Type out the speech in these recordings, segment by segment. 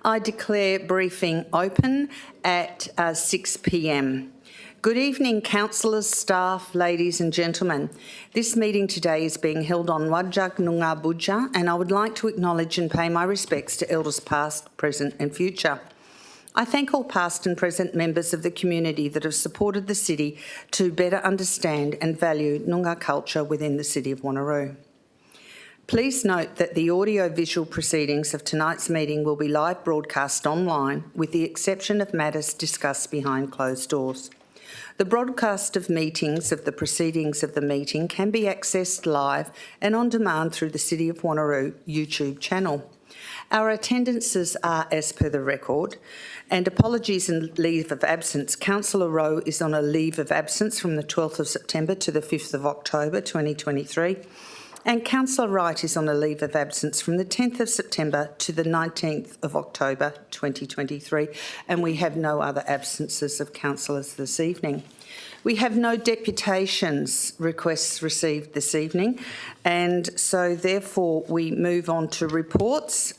I declare briefing open at 6 p.m. Good evening, councillors, staff, ladies and gentlemen. This meeting today is being held on Wajak Noongar Budja, and I would like to acknowledge and pay my respects to elders past, present and future. I thank all past and present members of the community that have supported the city to better understand and value Noongar culture within the city of Wanneroo. Please note that the audio-visual proceedings of tonight's meeting will be live broadcast online, with the exception of matters discussed behind closed doors. The broadcast of meetings of the proceedings of the meeting can be accessed live and on demand through the City of Wanneroo YouTube channel. Our attendances are as per the record, and apologies and leave of absence. Councillor Rowe is on a leave of absence from the 12th of September to the 5th of October 2023. And Councillor Wright is on a leave of absence from the 10th of September to the 19th of October 2023, and we have no other absences of councillors this evening. We have no deputations requests received this evening, and so therefore we move on to reports.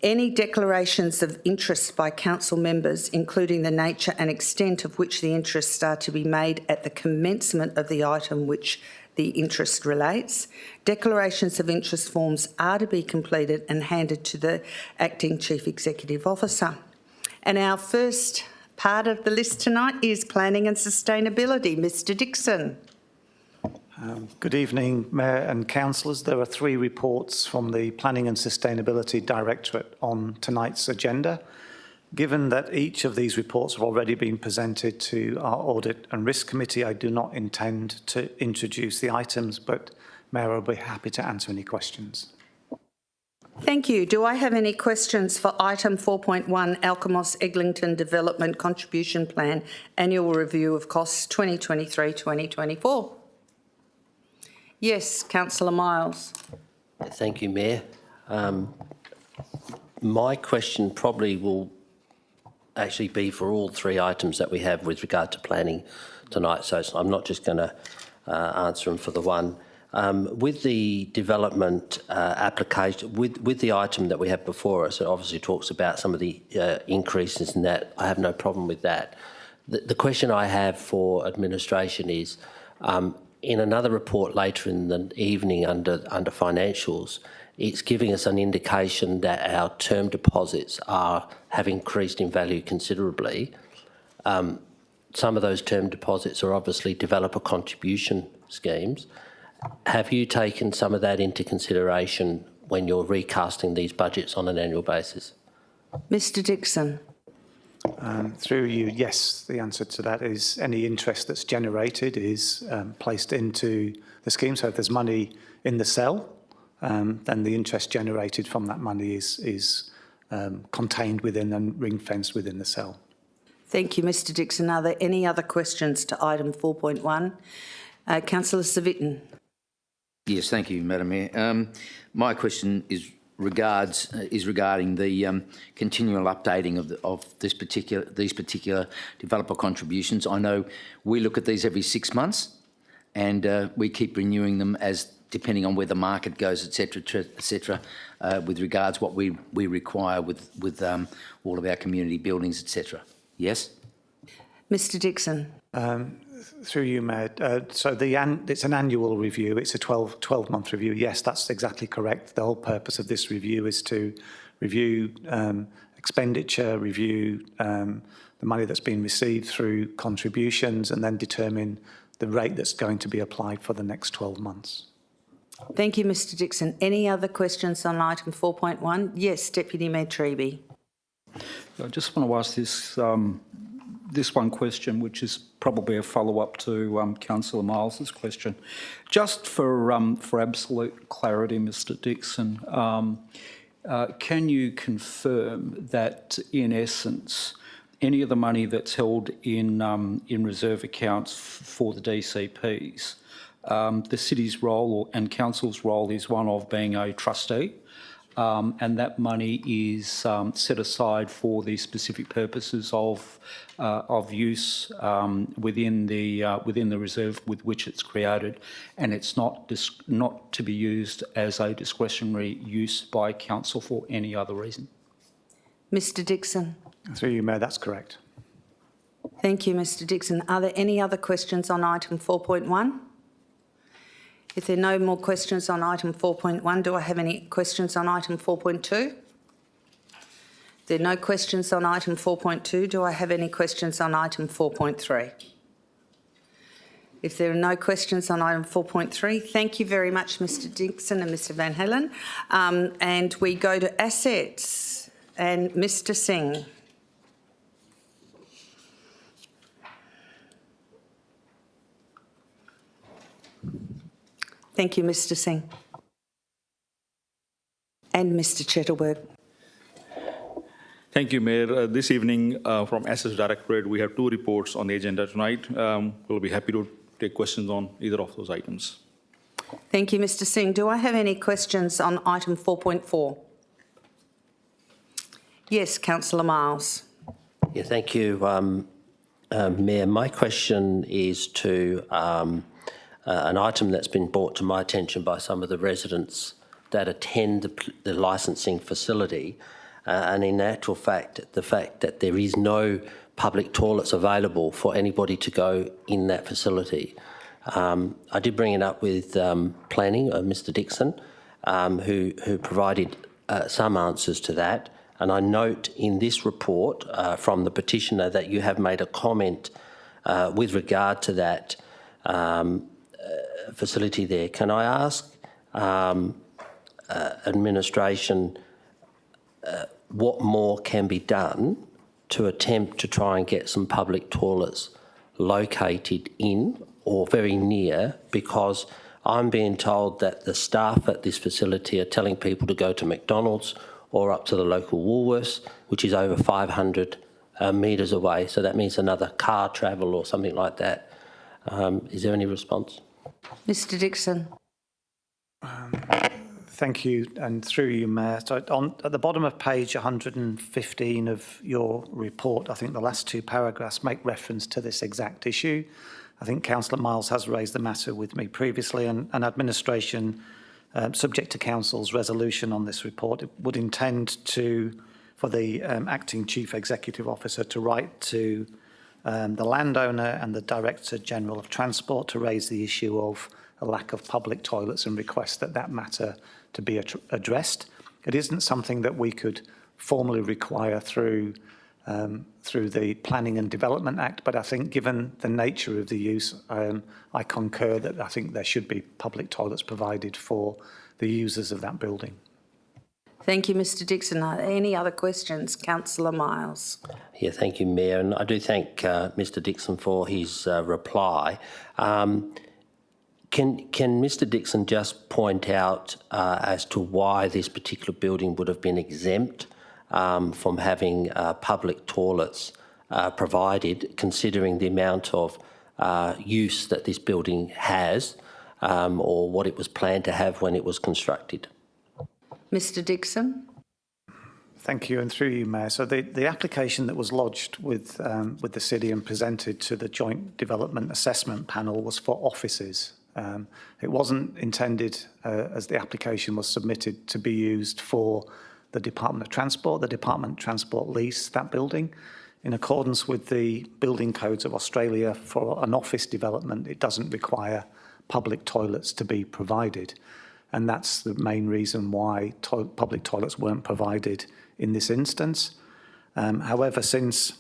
Any declarations of interest by council members, including the nature and extent of which the interests are to be made at the commencement of the item which the interest relates. Declarations of interest forms are to be completed and handed to the Acting Chief Executive Officer. And our first part of the list tonight is Planning and Sustainability. Mr Dixon. Good evening, Mayor and Councillors. There are 3 reports from the Planning and Sustainability Directorate on tonight's agenda. Given that each of these reports have already been presented to our Audit and Risk Committee, I do not intend to introduce the items, but Mayor, I'll be happy to answer any questions. Thank you. Do I have any questions for item 4.1, Alkimos Eglinton Development Contribution Plan Annual Review of Costs 2023-2024? Yes, Councillor Miles. Thank you, Mayor. My question probably will actually be for all 3 items that we have with regard to planning tonight, so I'm not just going to answer them for the one. With the development application, with the item that we have before us, it obviously talks about some of the increases in that. I have no problem with that. The question I have for administration is, in another report later in the evening under financials, it's giving us an indication that our term deposits have increased in value considerably. Some of those term deposits are obviously developer contribution schemes. Have you taken some of that into consideration when you're recasting these budgets on an annual basis? Mr Dixon. Through you, yes, the answer to that is any interest that's generated is placed into the scheme. So if there's money in the cell, then the interest generated from that money is contained within and ring-fenced within the cell. Thank you, Mr Dixon. Are there any other questions to item 4.1? Councillor Civic. Yes, thank you, Madam Mayor. My question is regarding the continual updating of these particular developer contributions. I know we look at these every 6 months, and we keep renewing them as depending on where the market goes, etc., with regards what we require with all of our community buildings, etc. Yes. Mr Dixon. Through you, Mayor. So it's an annual review. It's a 12-month review. Yes, that's exactly correct. The whole purpose of this review is to review expenditure, review the money that's been received through contributions, and then determine the rate that's going to be applied for the next 12 months. Thank you, Mr Dixon. Any other questions on item 4.1? Yes, Deputy Mayor Treby. I just want to ask this one question, which is probably a follow-up to Councillor Miles's question. Just for absolute clarity, Mr Dixon, can you confirm that, in essence, any of the money that's held in reserve accounts for the DCPs, the city's role and council's role is one of being a trustee, and that money is set aside for the specific purposes of use within the reserve with which it's created, and it's not to be used as a discretionary use by council for any other reason? Mr Dixon. Through you, Mayor, that's correct. Thank you, Mr Dixon. Are there any other questions on item 4.1? If there are no more questions on item 4.1, do I have any questions on item 4.2? If there are no questions on item 4.2, do I have any questions on item 4.3? If there are no questions on item 4.3, thank you very much, Mr Dixon and Mr Van Helen. And we go to assets and Mr Singh. Thank you, Mr Singh. And Mr Chettleberg. Thank you, Mayor. This evening, from Assets Directorate, we have two reports on the agenda tonight. We'll be happy to take questions on either of those items. Thank you, Mr Singh. Do I have any questions on item 4.4? Yes, Councillor Miles. Yeah, thank you, Mayor. My question is to an item that's been brought to my attention by some of the residents that attend the licensing facility, and in actual fact, the fact that there is no public toilets available for anybody to go in that facility. I did bring it up with planning, Mr Dixon, who provided some answers to that. And I note in this report from the petitioner that you have made a comment with regard to that facility there. Can I ask administration what more can be done to attempt to try and get some public toilets located in or very near, because I'm being told that the staff at this facility are telling people to go to McDonald's or up to the local Woolworths, which is over 500 metres away. So that means another car travel or something like that. Is there any response? Mr Dixon. Thank you, and through you, Mayor. So at the bottom of page 115 of your report, I think the last two paragraphs make reference to this exact issue. I think Councillor Miles has raised the matter with me previously, and administration, subject to Council's resolution on this report, would intend for the Acting Chief Executive Officer to write to the landowner and the Director General of Transport to raise the issue of a lack of public toilets and request that matter to be addressed. It isn't something that we could formally require through the Planning and Development Act, but I think given the nature of the use, I concur that I think there should be public toilets provided for the users of that building. Thank you, Mr Dixon. Are there any other questions? Councillor Miles. Yeah, thank you, Mayor. And I do thank Mr Dixon for his reply. Can Mr Dixon just point out as to why this particular building would have been exempt from having public toilets provided, considering the amount of use that this building has or what it was planned to have when it was constructed? Mr Dixon. Thank you, and through you, Mayor. So the application that was lodged with the City and presented to the Joint Development Assessment Panel was for offices. It wasn't intended, as the application was submitted, to be used for the Department of Transport. The Department of Transport leased that building. In accordance with the building codes of Australia, for an office development, it doesn't require public toilets to be provided. And that's the main reason why public toilets weren't provided in this instance. However, since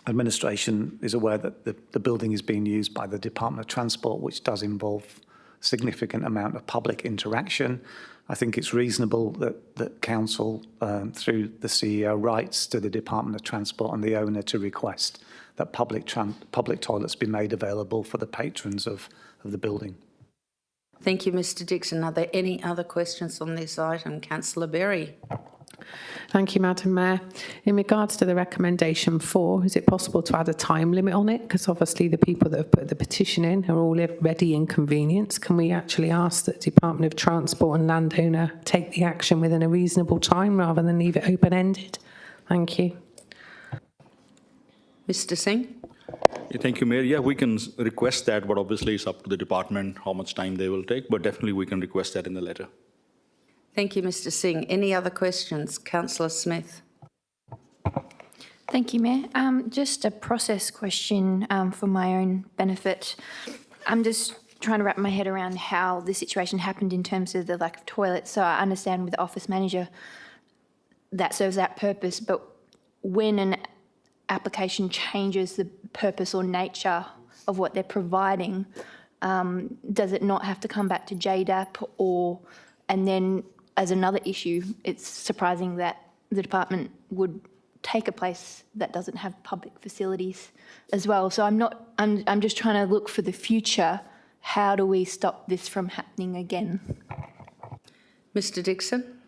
administration is aware that the building is being used by the Department of Transport, which does involve a significant amount of public interaction, I think it's reasonable that Council, through the CEO, writes to the Department of Transport and the owner to request that public toilets be made available for the patrons of the building. Thank you, Mr Dixon. Are there any other questions on this item? Councillor Berry. Thank you, Madam Mayor. In regards to the recommendation 4, is it possible to add a time limit on it? Because obviously the people that have put the petition in are all already inconvenienced. Can we actually ask that Department of Transport and landowner take the action within a reasonable time rather than leave it open-ended? Thank you. Mr Singh. Yeah, thank you, Mayor. Yeah, we can request that, but obviously it's up to the department how much time they will take, but definitely we can request that in the letter. Thank you, Mr Singh. Any other questions? Councillor Smith. Thank you, Mayor. Just a process question for my own benefit. I'm just trying to wrap my head around how the situation happened in terms of the lack of toilets. So I understand with the office manager that serves that purpose, but when an application changes the purpose or nature of what they're providing, does it not have to come back to JDAP? And then as another issue, it's surprising that the department would take a place that doesn't have public facilities as well. So I'm just trying to look for the future. How do we stop this from happening again? Mr Dixon?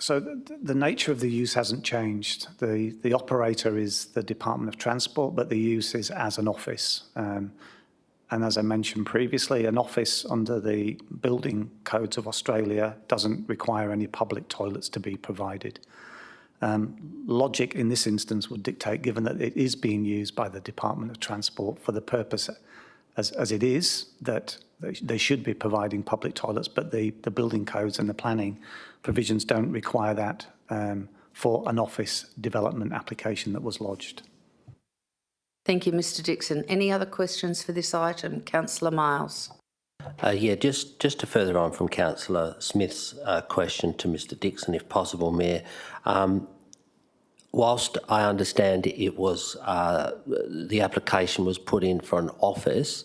So the nature of the use hasn't changed. The operator is the Department of Transport, but the use is as an office. And as I mentioned previously, an office under the building codes of Australia doesn't require any public toilets to be provided. Logic in this instance would dictate, given that it is being used by the Department of Transport for the purpose as it is, that they should be providing public toilets, but the building codes and the planning provisions don't require that for an office development application that was lodged. Thank you, Mr Dixon. Any other questions for this item? Councillor Miles. Yeah, just to further on from Councillor Smith's question to Mr Dixon, if possible, Mayor. Whilst I understand it was the application was put in for an office,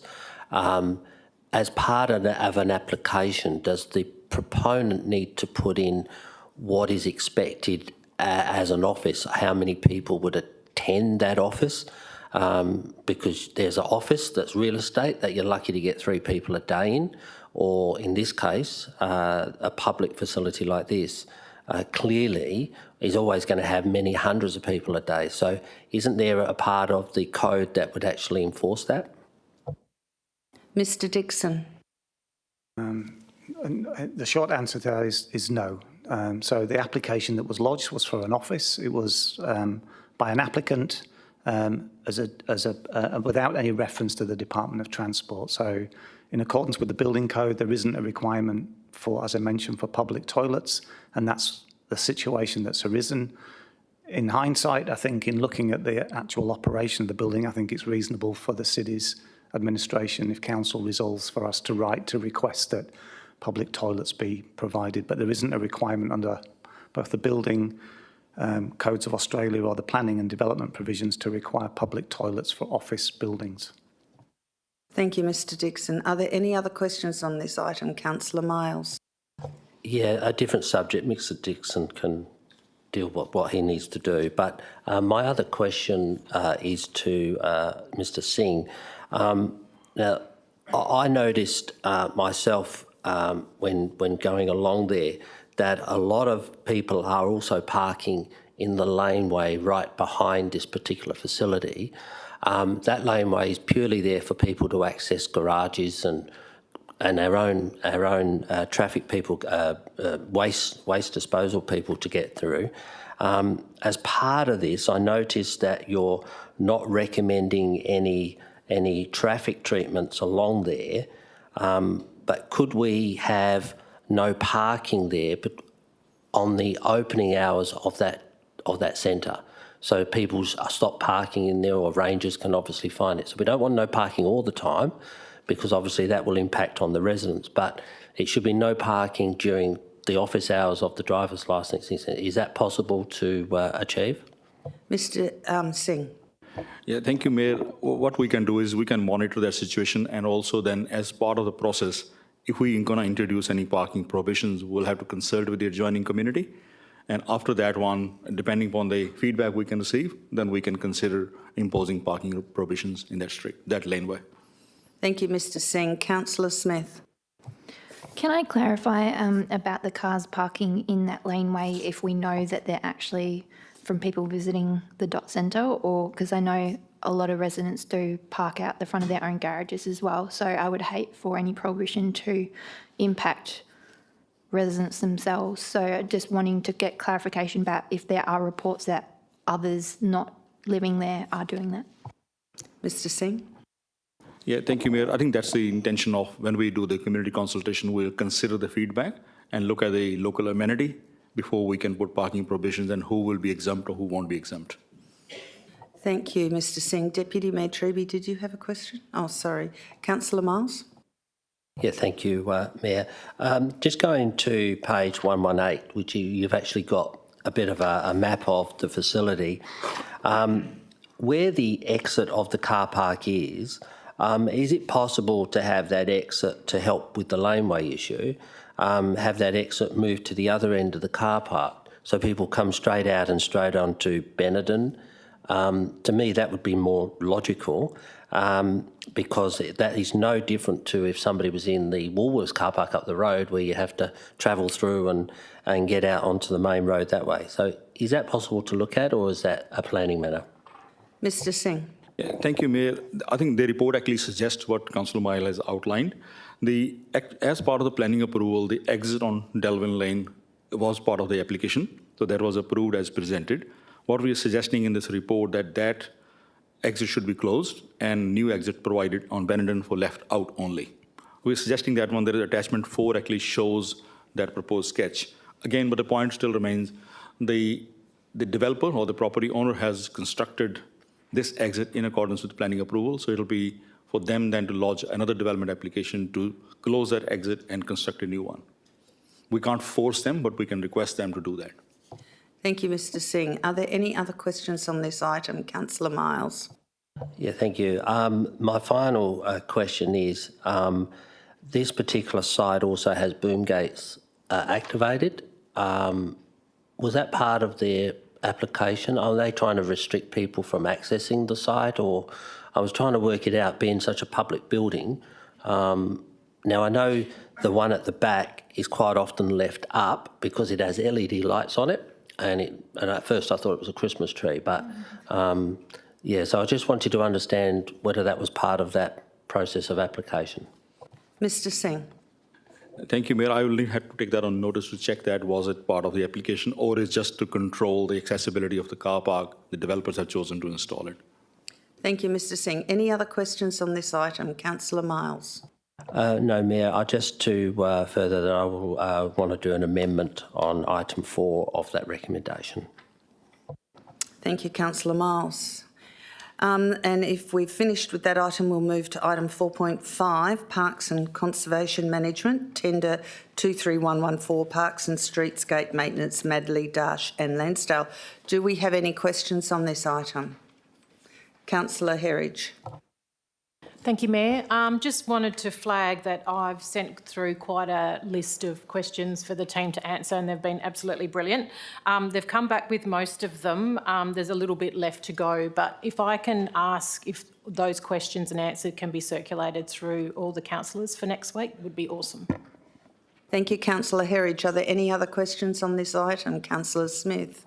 as part of an application, does the proponent need to put in what is expected as an office? How many people would attend that office? Because there's an office that's real estate that you're lucky to get 3 people a day in, or in this case, a public facility like this clearly is always going to have many hundreds of people a day. So isn't there a part of the code that would actually enforce that? Mr Dixon. The short answer to that is no. So the application that was lodged was for an office. It was by an applicant without any reference to the Department of Transport. So in accordance with the building code, there isn't a requirement for, as I mentioned, for public toilets, and that's the situation that's arisen. In hindsight, I think in looking at the actual operation of the building, I think it's reasonable for the city's administration, if council resolves for us to write to request that public toilets be provided, but there isn't a requirement under both the building codes of Australia or the planning and development provisions to require public toilets for office buildings. Thank you, Mr Dixon. Are there any other questions on this item? Councillor Miles. Yeah, a different subject. Mr Dixon can deal with what he needs to do. But my other question is to Mr Singh. Now, I noticed myself when going along there that a lot of people are also parking in the laneway right behind this particular facility. That laneway is purely there for people to access garages and our own traffic people, waste disposal people to get through. As part of this, I noticed that you're not recommending any traffic treatments along there, but could we have no parking there, but on the opening hours of that centre? So people stop parking in there, or rangers can obviously find it. So we don't want no parking all the time, because obviously that will impact on the residents, but it should be no parking during the office hours of the driver's licensing centre. Is that possible to achieve? Mr Singh. Yeah, thank you, Mayor. What we can do is we can monitor that situation, and also then as part of the process, if we're going to introduce any parking prohibitions, we'll have to consult with the adjoining community. And after that one, depending upon the feedback we can receive, then we can consider imposing parking prohibitions in that laneway. Thank you, Mr Singh. Councillor Smith. Can I clarify about the cars parking in that laneway if we know that they're actually from people visiting the dot centre, or because I know a lot of residents do park out the front of their own garages as well. So I would hate for any prohibition to impact residents themselves. So just wanting to get clarification about if there are reports that others not living there are doing that. Mr Singh. Yeah, thank you, Mayor. I think that's the intention of when we do the community consultation. We'll consider the feedback and look at the local amenity before we can put parking prohibitions and who will be exempt or who won't be exempt. Thank you, Mr Singh. Deputy Mayor Treby, did you have a question? Oh, sorry. Councillor Miles? Yeah, thank you, Mayor. Just going to page 118, which you've actually got a bit of a map of the facility. Where the exit of the car park is it possible to have that exit, to help with the laneway issue, have that exit moved to the other end of the car park so people come straight out and straight onto Benenden? To me, that would be more logical because that is no different to if somebody was in the Woolworths car park up the road where you have to travel through and get out onto the main road that way. So is that possible to look at, or is that a planning matter? Mr Singh? Yeah, thank you, Mayor. I think the report actually suggests what Councillor Mile has outlined. As part of the planning approval, the exit on Delvin Lane was part of the application, so that was approved as presented. What we are suggesting in this report that exit should be closed and new exit provided on Benenden for left out only. We're suggesting that one, there is attachment 4 actually shows that proposed sketch. Again, but the point still remains, the developer or the property owner has constructed this exit in accordance with planning approval, so it'll be for them then to lodge another development application to close that exit and construct a new one. We can't force them, but we can request them to do that. Thank you, Mr Singh. Are there any other questions on this item? Councillor Miles? Yeah, thank you. My final question is, this particular site also has boom gates activated. Was that part of their application? Are they trying to restrict people from accessing the site? Or I was trying to work it out, being such a public building. Now, I know the one at the back is quite often left up because it has LED lights on it. And at first I thought it was a Christmas tree, but yeah, so I just wanted to understand whether that was part of that process of application. Mr Singh? Thank you, Mayor. I will have to take that on notice to check that was it part of the application or is just to control the accessibility of the car park the developers have chosen to install it. Thank you, Mr Singh. Any other questions on this item? Councillor Miles? No, Mayor, just to further that I will want to do an amendment on item 4 of that recommendation. Thank you, Councillor Miles. And if we've finished with that item, we'll move to item 4.5, Parks and Conservation Management, Tender 23114, Parks and Streetscape Maintenance, Madley, Darsh and Lansdale. Do we have any questions on this item? Councillor Herridge. Thank you, Mayor. Just wanted to flag that I've sent through quite a list of questions for the team to answer, and they've been absolutely brilliant. They've come back with most of them. There's a little bit left to go, but if I can ask if those questions and answers can be circulated through all the councillors for next week, would be awesome. Thank you, Councillor Herridge. Are there any other questions on this item? Councillor Smith.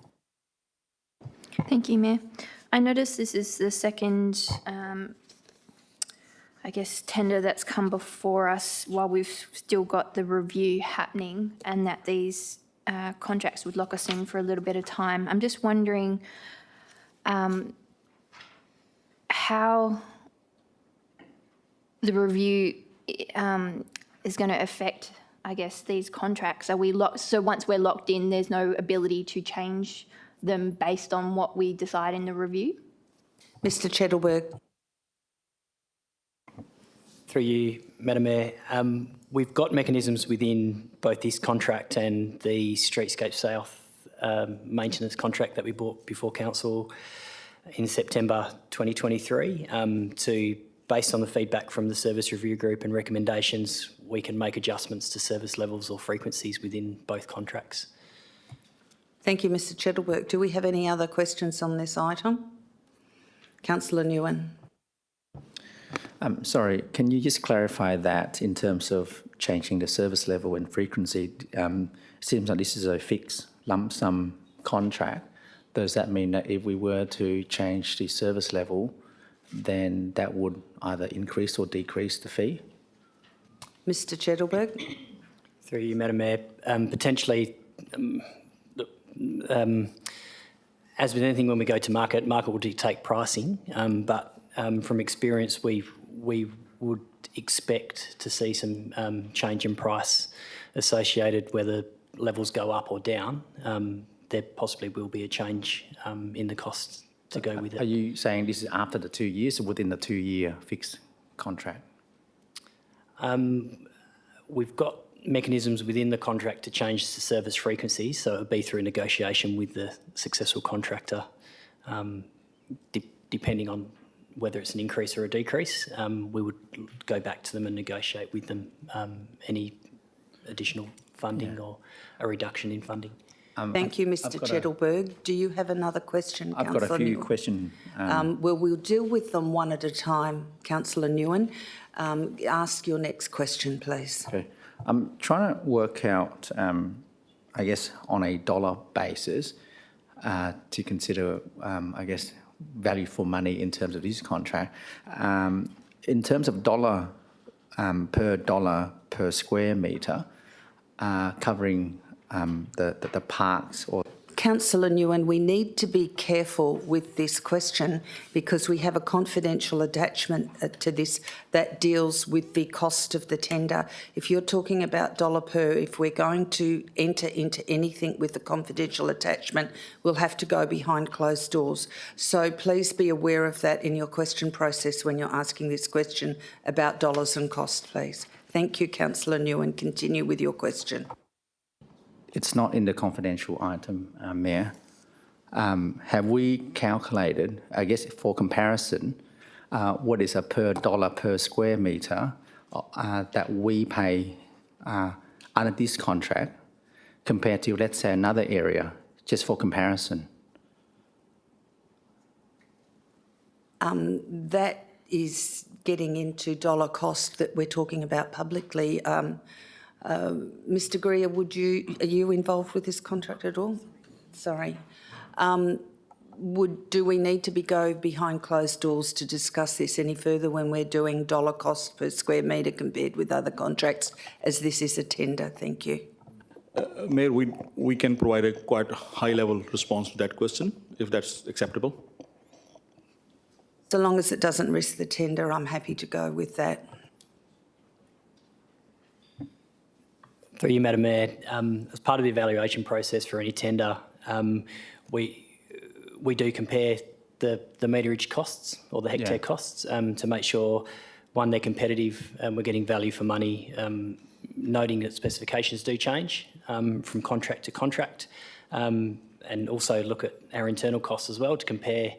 Thank you, Mayor. I notice this is the second I guess, tender that's come before us while we've still got the review happening, and that these contracts would lock us in for a little bit of time. I'm just wondering how the review is going to affect, I guess, these contracts. Are we locked? So once we're locked in, there's no ability to change them based on what we decide in the review? Mr Chettleberg. Through you, Madam Mayor, we've got mechanisms within both this contract and the Streetscape South maintenance contract that we brought before Council in September 2023 to, based on the feedback from the Service Review Group and recommendations, we can make adjustments to service levels or frequencies within both contracts. Thank you, Mr Chettleberg. Do we have any other questions on this item? Councillor Nguyen. Sorry, can you just clarify that in terms of changing the service level and frequency? It seems like this is a fixed lump sum contract. Does that mean that if we were to change the service level, then that would either increase or decrease the fee? Mr Chettleberg. Through you, Madam Mayor, potentially, as with anything when we go to market will dictate pricing, but from experience, we would expect to see some change in price associated, whether levels go up or down, there possibly will be a change in the costs to go with it. Are you saying this is after the 2 years or within the 2-year fixed contract? We've got mechanisms within the contract to change the service frequency, so it would be through negotiation with the successful contractor, depending on whether it's an increase or a decrease. We would go back to them and negotiate with them any additional funding or a reduction in funding. Thank you, Mr Chettleberg. Do you have another question, I've got a few Newen? questions. Well, we'll deal with them one at a time. Councillor Newen, ask your next question, please. Okay. I'm trying to work out, I guess, on a dollar basis to consider, I guess, value for money in terms of this contract. In terms of dollar per square metre, covering the parks or... Councillor Newen, we need to be careful with this question because we have a confidential attachment to this that deals with the cost of the tender. If you're talking about dollar per, if we're going to enter into anything with the confidential attachment, we'll have to go behind closed doors. So please be aware of that in your question process when you're asking this question about dollars and cost, please. Thank you, Councillor Newen. Continue with your question. It's not in the confidential item, Mayor. Have we calculated, I guess for comparison, what is a per dollar per square metre that we pay under this contract compared to, let's say, another area, just for comparison? That is getting into dollar cost that we're talking about publicly. Mr Greer, are you involved with this contract at all? Sorry. Do we need to go behind closed doors to discuss this any further when we're doing dollar cost per square metre compared with other contracts, as this is a tender? Thank you. Mayor, we can provide a quite high-level response to that question, if that's acceptable. So long as it doesn't risk the tender, I'm happy to go with that. Through you, Madam Mayor, as part of the evaluation process for any tender, we do compare the meterage costs or the hectare costs to make sure, one, they're competitive and we're getting value for money, noting that specifications do change from contract to contract, and also look at our internal costs as well to compare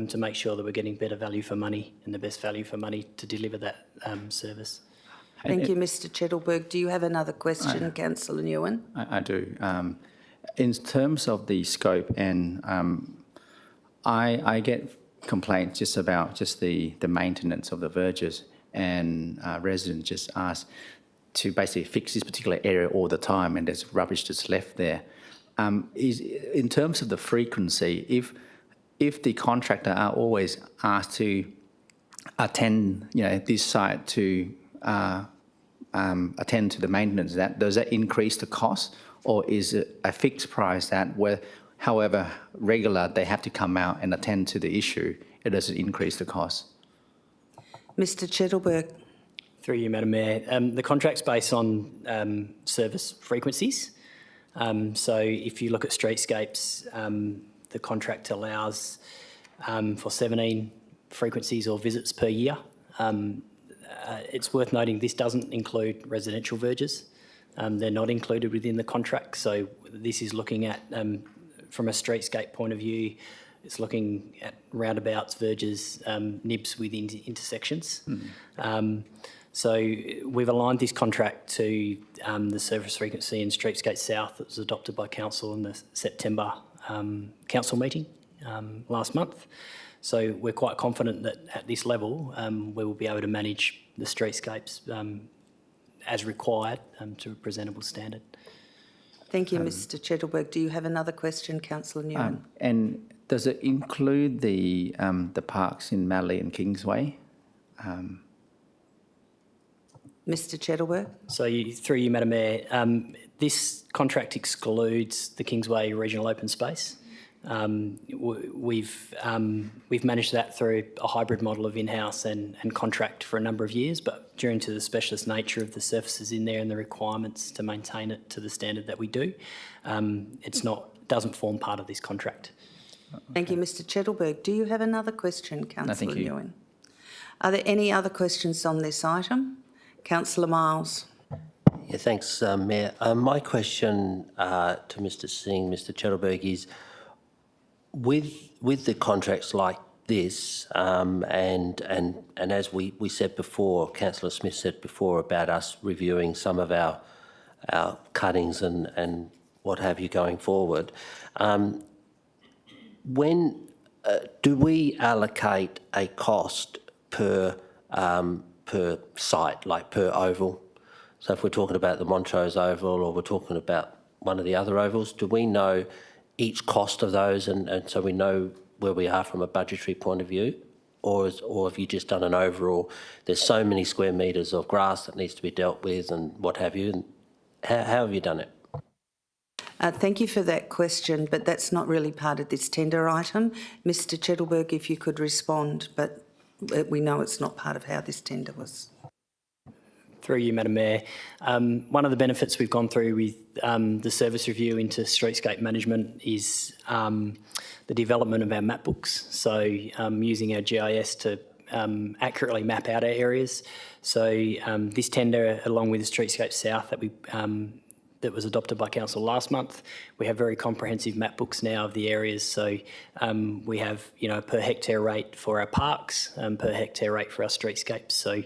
to make sure that we're getting better value for money and the best value for money to deliver that service. Thank you, Mr Chettleberg. Do you have another question, Councillor Newen? I do. In terms of the scope, and I get complaints just about the maintenance of the verges, and residents just ask to basically fix this particular area all the time, and there's rubbish just left there. In terms of the frequency, if the contractor are always asked to attend, this site to attend to the maintenance, does that increase the cost, or is it a fixed price that where, however regular they have to come out and attend to the issue, it doesn't increase the cost? Mr Chettleberg. Through you, Madam Mayor, the contract's based on service frequencies. So if you look at streetscapes, the contract allows for 17 frequencies or visits per year. It's worth noting this doesn't include residential verges. They're not included within the contract. So this is looking at, from a streetscape point of view, it's looking at roundabouts, verges, nibs within intersections. So we've aligned this contract to the service frequency in Streetscape South that was adopted by Council in the September Council meeting last month. So we're quite confident that at this level we will be able to manage the streetscapes as required to a presentable standard. Thank you, Mr Chettleberg. Do you have another question, Councillor Newen? And does it include the parks in Manly and Kingsway? Mr Chettleberg. So through you, Madam Mayor, this contract excludes the Kingsway Regional Open Space. We've managed that through a hybrid model of in-house and contract for a number of years, but due to the specialist nature of the surfaces in there and the requirements to maintain it to the standard that we do, doesn't form part of this contract. Thank you, Mr Chettleberg. Do you have another question, Councillor thank you. Ewan? Are there any other questions on this item? Councillor Miles. Yeah, thanks, Mayor. My question to Mr Singh, Mr Chettleberg, is with the contracts like this, and as we said before, Councillor Smith said before about us reviewing some of our cuttings and what have you going forward, when do we allocate a cost per site, like per oval? So if we're talking about the Montrose Oval or we're talking about one of the other ovals, do we know each cost of those and so we know where we are from a budgetary point of view? Or have you just done an overall, there's so many square metres of grass that needs to be dealt with and what have you? And how have you done it? Thank you for that question, but that's not really part of this tender item. Mr Chettleberg, if you could respond, but we know it's not part of how this tender was. Through you, Madam Mayor. One of the benefits we've gone through with the service review into streetscape management is the development of our map books. So using our GIS to accurately map out our areas. So this tender, along with the Streetscape South that was adopted by Council last month, we have very comprehensive map books now of the areas. So we have, per hectare rate for our parks, per hectare rate for our streetscapes. So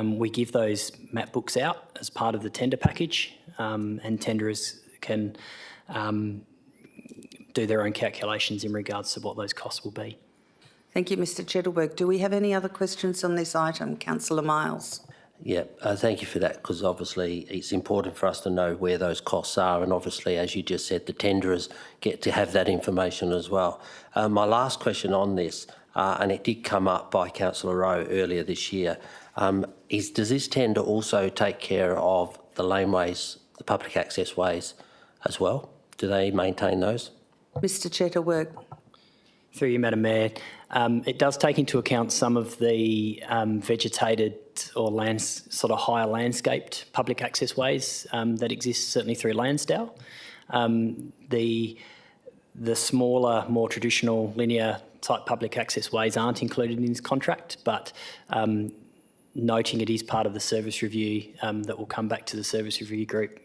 we give those map books out as part of the tender package, and tenderers can do their own calculations in regards to what those costs will be. Thank you, Mr Chettleberg. Do we have any other questions on this item? Councillor Miles. Yeah, thank you for that, because obviously it's important for us to know where those costs are, and obviously, as you just said, the tenderers get to have that information as well. My last question on this, and it did come up by Councillor Rowe earlier this year, is does this tender also take care of the laneways, the public access ways as well? Do they maintain those? Mr Chettleberg. Through you, Madam Mayor. It does take into account some of the vegetated or sort of higher landscaped public access ways that exist certainly through Lansdale. The smaller, more traditional linear type public access ways aren't included in this contract, but noting it is part of the service review that will come back to the service review group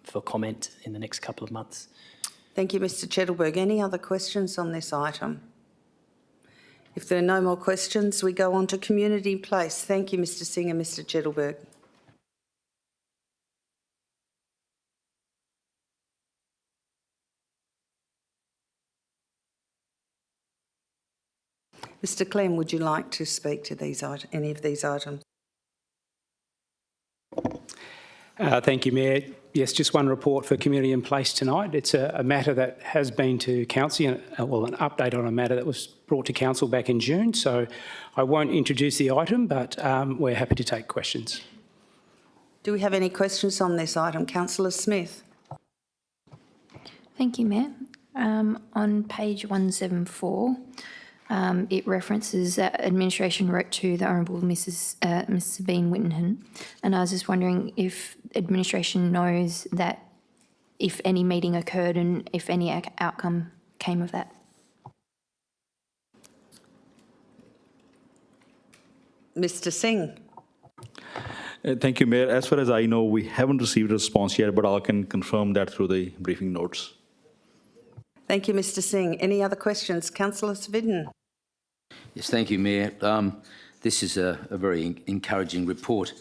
for comment in the next couple of months. Thank you, Mr Chettleberg. Any other questions on this item? If there are no more questions, we go on to Community Place. Thank you, Mr Singh and Mr Chettleberg. Mr Clem, would you like to speak to any of these items? Thank you, Mayor. Yes, just one report for Community in Place tonight. It's a matter that has been to Council, well, an update on a matter that was brought to Council back in June. So I won't introduce the item, but we're happy to take questions. Do we have any questions on this item? Councillor Smith. Thank you, Mayor. On page 174, it references that administration wrote to the Honourable Mrs. Sabine Whittenham, and I was just wondering if administration knows that if any meeting occurred and if any outcome came of that. Mr Singh. Thank you, Mayor. As far as I know, we haven't received a response yet, but I can confirm that through the briefing notes. Thank you, Mr Singh. Any other questions? Councillor Svidden. Yes, thank you, Mayor. This is a very encouraging report.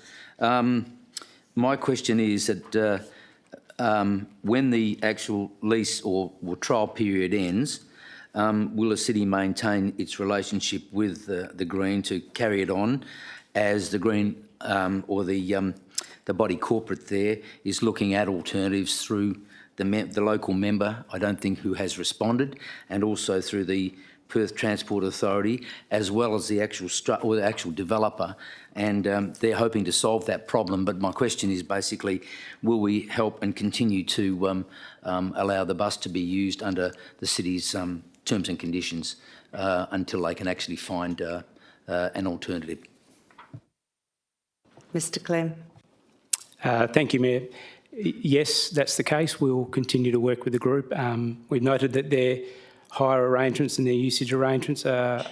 My question is that when the actual lease or trial period ends, will the city maintain its relationship with the Green to carry it on as the Green or the body corporate there is looking at alternatives through the local member, I don't think, who has responded, and also through the Perth Transport Authority, as well as the actual developer, and they're hoping to solve that problem. But my question is basically, will we help and continue to allow the bus to be used under the city's terms and conditions until they can actually find an alternative? Mr Clem. Thank you, Mayor. Yes, that's the case. We'll continue to work with the group. We've noted that their hire arrangements and their usage arrangements are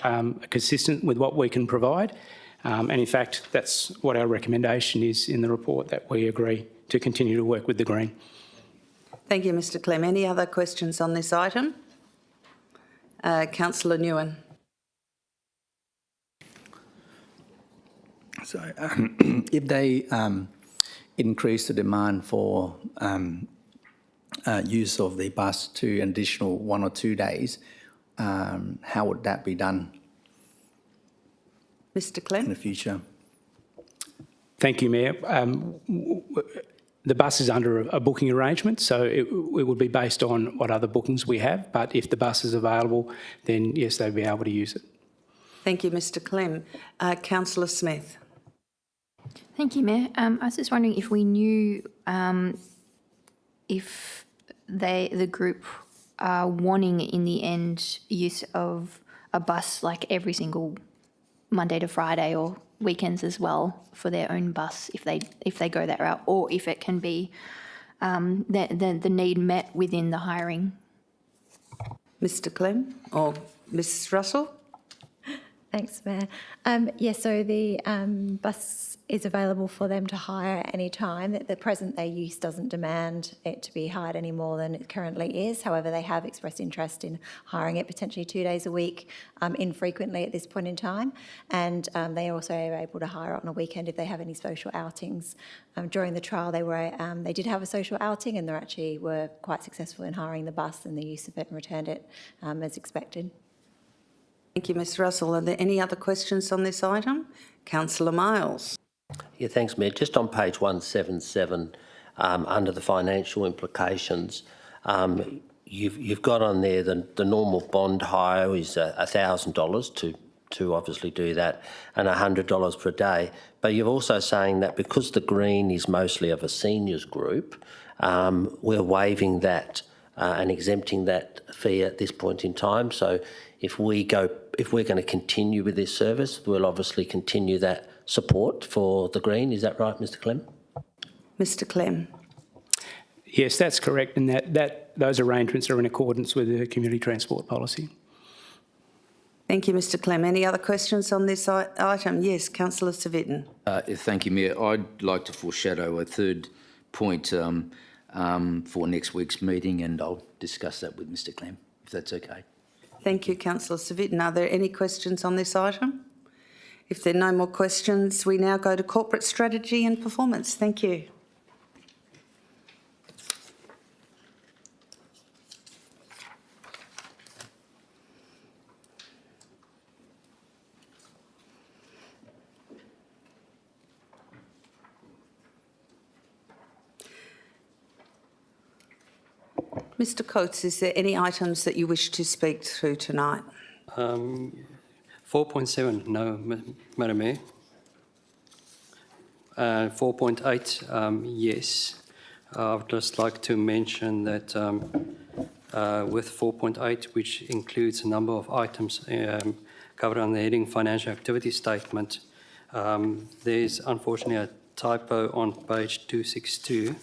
consistent with what we can provide. And in fact, that's what our recommendation is in the report, that we agree to continue to work with the Green. Thank you, Mr Clem. Any other questions on this item? Councillor Nguyen. So if they increase the demand for use of the bus to an additional 1 or 2 days, how would that be done Mr Clem. in the future? Thank you, Mayor. The bus is under a booking arrangement, so it would be based on what other bookings we have, but if the bus is available, then yes, they'd be able to use it. Thank you, Mr Clem. Councillor Smith. Thank you, Mayor. I was just wondering if we knew if the group are wanting in the end use of a bus like every single Monday to Friday or weekends as well for their own bus if they go that route, or if it can be the need met within the hiring. Mr Clem or Ms Russell? Thanks, Mayor. So the bus is available for them to hire at any time. At the present, their use doesn't demand it to be hired any more than it currently is. However, they have expressed interest in hiring it potentially 2 days a week, infrequently at this point in time. And they also are able to hire it on a weekend if they have any social outings. During the trial, they did have a social outing, and they were quite successful in hiring the bus and the use of it, and returned it as expected. Thank you, Ms Russell. Are there any other questions on this item? Councillor Miles. Yeah, thanks, Mayor. Just on page 177, under the financial implications, you've got on there the normal bond hire is $1,000 to obviously do that, and $100 per day. But you're also saying that because the Green is mostly of a seniors group, we're waiving that and exempting that fee at this point in time. So if we're going to continue with this service, we'll obviously continue that support for the Green. Is that right, Mr Clem? Mr Clem. Yes, that's correct, and those arrangements are in accordance with the community transport policy. Thank you, Mr Clem. Any other questions on this item? Yes, Councillor Civic. Thank you, Mayor. I'd like to foreshadow a third point for next week's meeting, and I'll discuss that with Mr Clem, if that's okay. Thank you, Councillor Civic. Are there any questions on this item? If there are no more questions, we now go to corporate strategy and performance. Thank you. Mr Coates, is there any items that you wish to speak through tonight? 4.7, no, Madam Mayor. 4.8, yes. I would just like to mention that with 4.8, which includes a number of items covered on the heading Financial Activity Statement, there's unfortunately a typo on page 262,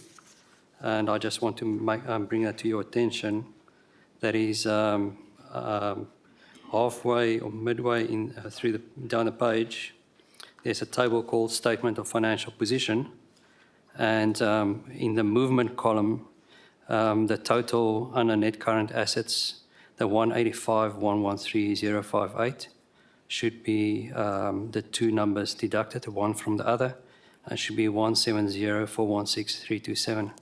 and I just want to bring that to your attention. That is halfway or midway down the page, there's a table called Statement of Financial Position, and in the movement column, the total under net current assets, the 185,113,058, should be the two numbers deducted, one from the other, and should be 170,416,327.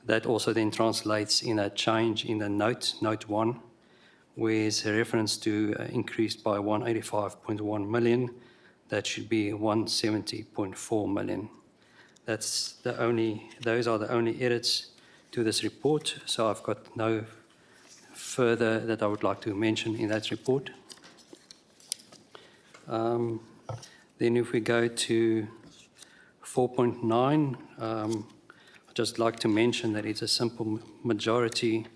That also then translates in a change in the note 1, where is a reference to increased by 185.1 million. That should be 170.4 million. Those are the only edits to this report. So I've got no further that I would like to mention in that report. Then if we go to 4.9, I'd just like to mention that it's a simple majority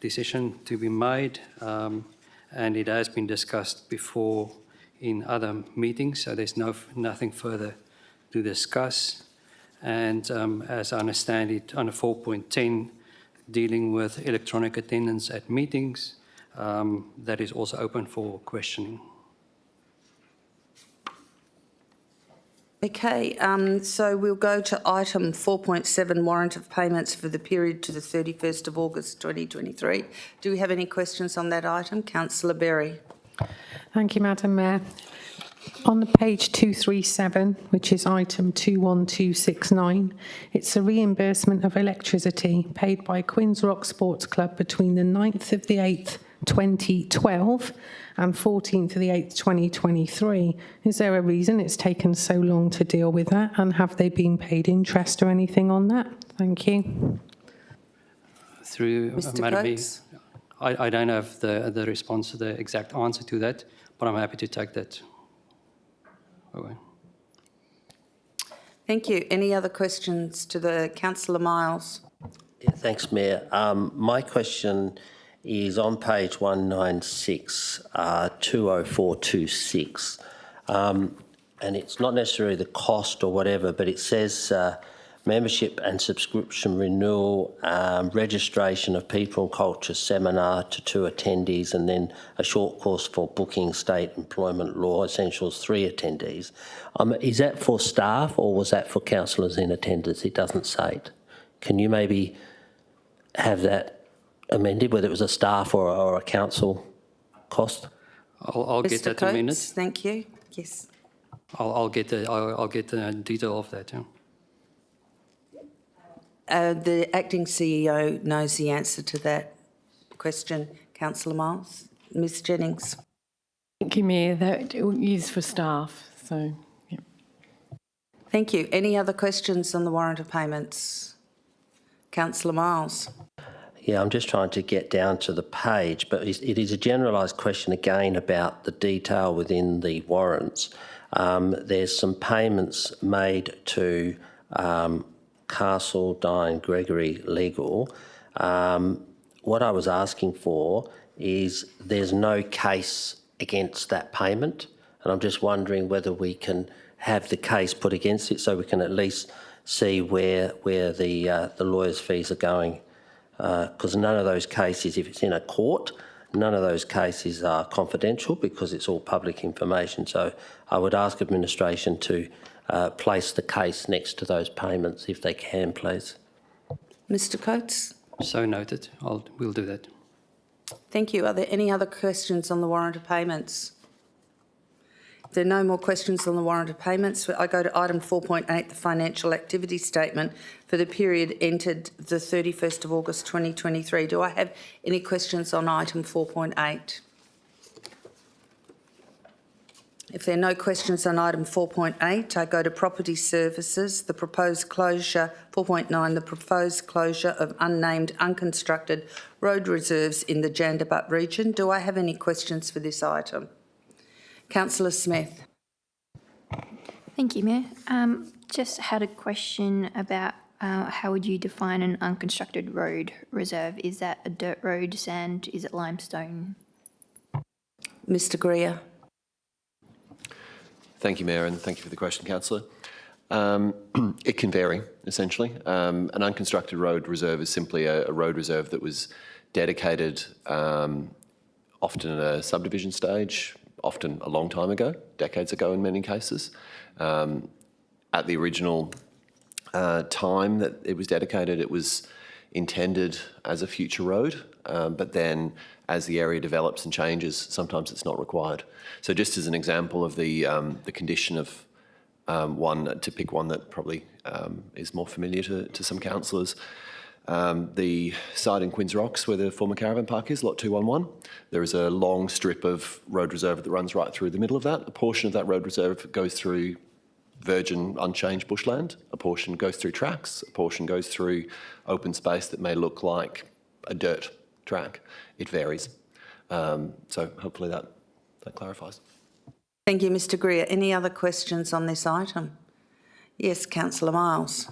decision to be made, and it has been discussed before in other meetings, so there's nothing further to discuss. And as I understand it, under 4.10, dealing with electronic attendance at meetings, that is also open for questioning. Okay, so we'll go to item 4.7, warrant of payments for the period to the 31st of August 2023. Do we have any questions on that item? Councillor Berry. Thank you, Madam Mayor. On page 237, which is item 21269, it's a reimbursement of electricity paid by Queen's Rock Sports Club between the 9th of the 8th, 2012 and 14th of the 8th, 2023. Is there a reason it's taken so long to deal with that, and have they been paid interest or anything on that? Thank you. Through Mr. Madam Mayor, Coates? I don't have the response to the exact answer to that, but I'm happy to take that away. Thank you. Any other questions to the Councillor Miles? Yeah, thanks, Mayor. My question is on page 196, 20426. And it's not necessarily the cost or whatever, but it says membership and subscription renewal, registration of people and culture seminar to 2 attendees, and then a short course for booking state employment law essentials 3 attendees. Is that for staff or was that for councillors in attendance? It doesn't say it. Can you maybe have that amended, whether it was a staff or a council cost? I'll get Mr. that in a minute. Coates, thank you. Yes. I'll get the detail of that. Yeah. The acting CEO knows the answer to that question. Councillor Miles. Ms Jennings. Thank you, Mayor. That is for staff, so, yeah. Thank you. Any other questions on the warrant of payments? Councillor Miles. Yeah, I'm just trying to get down to the page, but it is a generalised question again about the detail within the warrants. There's some payments made to Castle, Dine, Gregory Legal. What I was asking for is there's no case against that payment, and I'm just wondering whether we can have the case put against it so we can at least see where the lawyers' fees are going. Because none of those cases, if it's in a court, none of those cases are confidential because it's all public information. So I would ask administration to place the case next to those payments if they can, please. Mr Coates. So noted. We'll do that. Thank you. Are there any other questions on the warrant of payments? If there are no more questions on the warrant of payments, I go to item 4.8, the financial activity statement for the period entered the 31st of August 2023. Do I have any questions on item 4.8? If there are no questions on item 4.8, I go to property services, the proposed closure, 4.9, the proposed closure of unnamed unconstructed road reserves in the Dundebar region. Do I have any questions for this item? Councillor Smith. Thank you, Mayor. Just had a question about how would you define an unconstructed road reserve? Is that a dirt road, sand? Is it limestone? Mr Greer. Thank you, Mayor, and thank you for the question, Councillor. It can vary, essentially. An unconstructed road reserve is simply a road reserve that was dedicated often at a subdivision stage, often a long time ago, decades ago in many cases. At the original time that it was dedicated, it was intended as a future road, but then as the area develops and changes, sometimes it's not required. So just as an example of the condition of one, to pick one that probably is more familiar to some councillors, the site in Queen's Rocks where the former caravan park is, lot 211, there is a long strip of road reserve that runs right through the middle of that. A portion of that road reserve goes through virgin, unchanged bushland, a portion goes through tracks, a portion goes through open space that may look like a dirt track. It varies. So hopefully that clarifies. Thank you, Mr Greer. Any other questions on this item? Yes, Councillor Miles.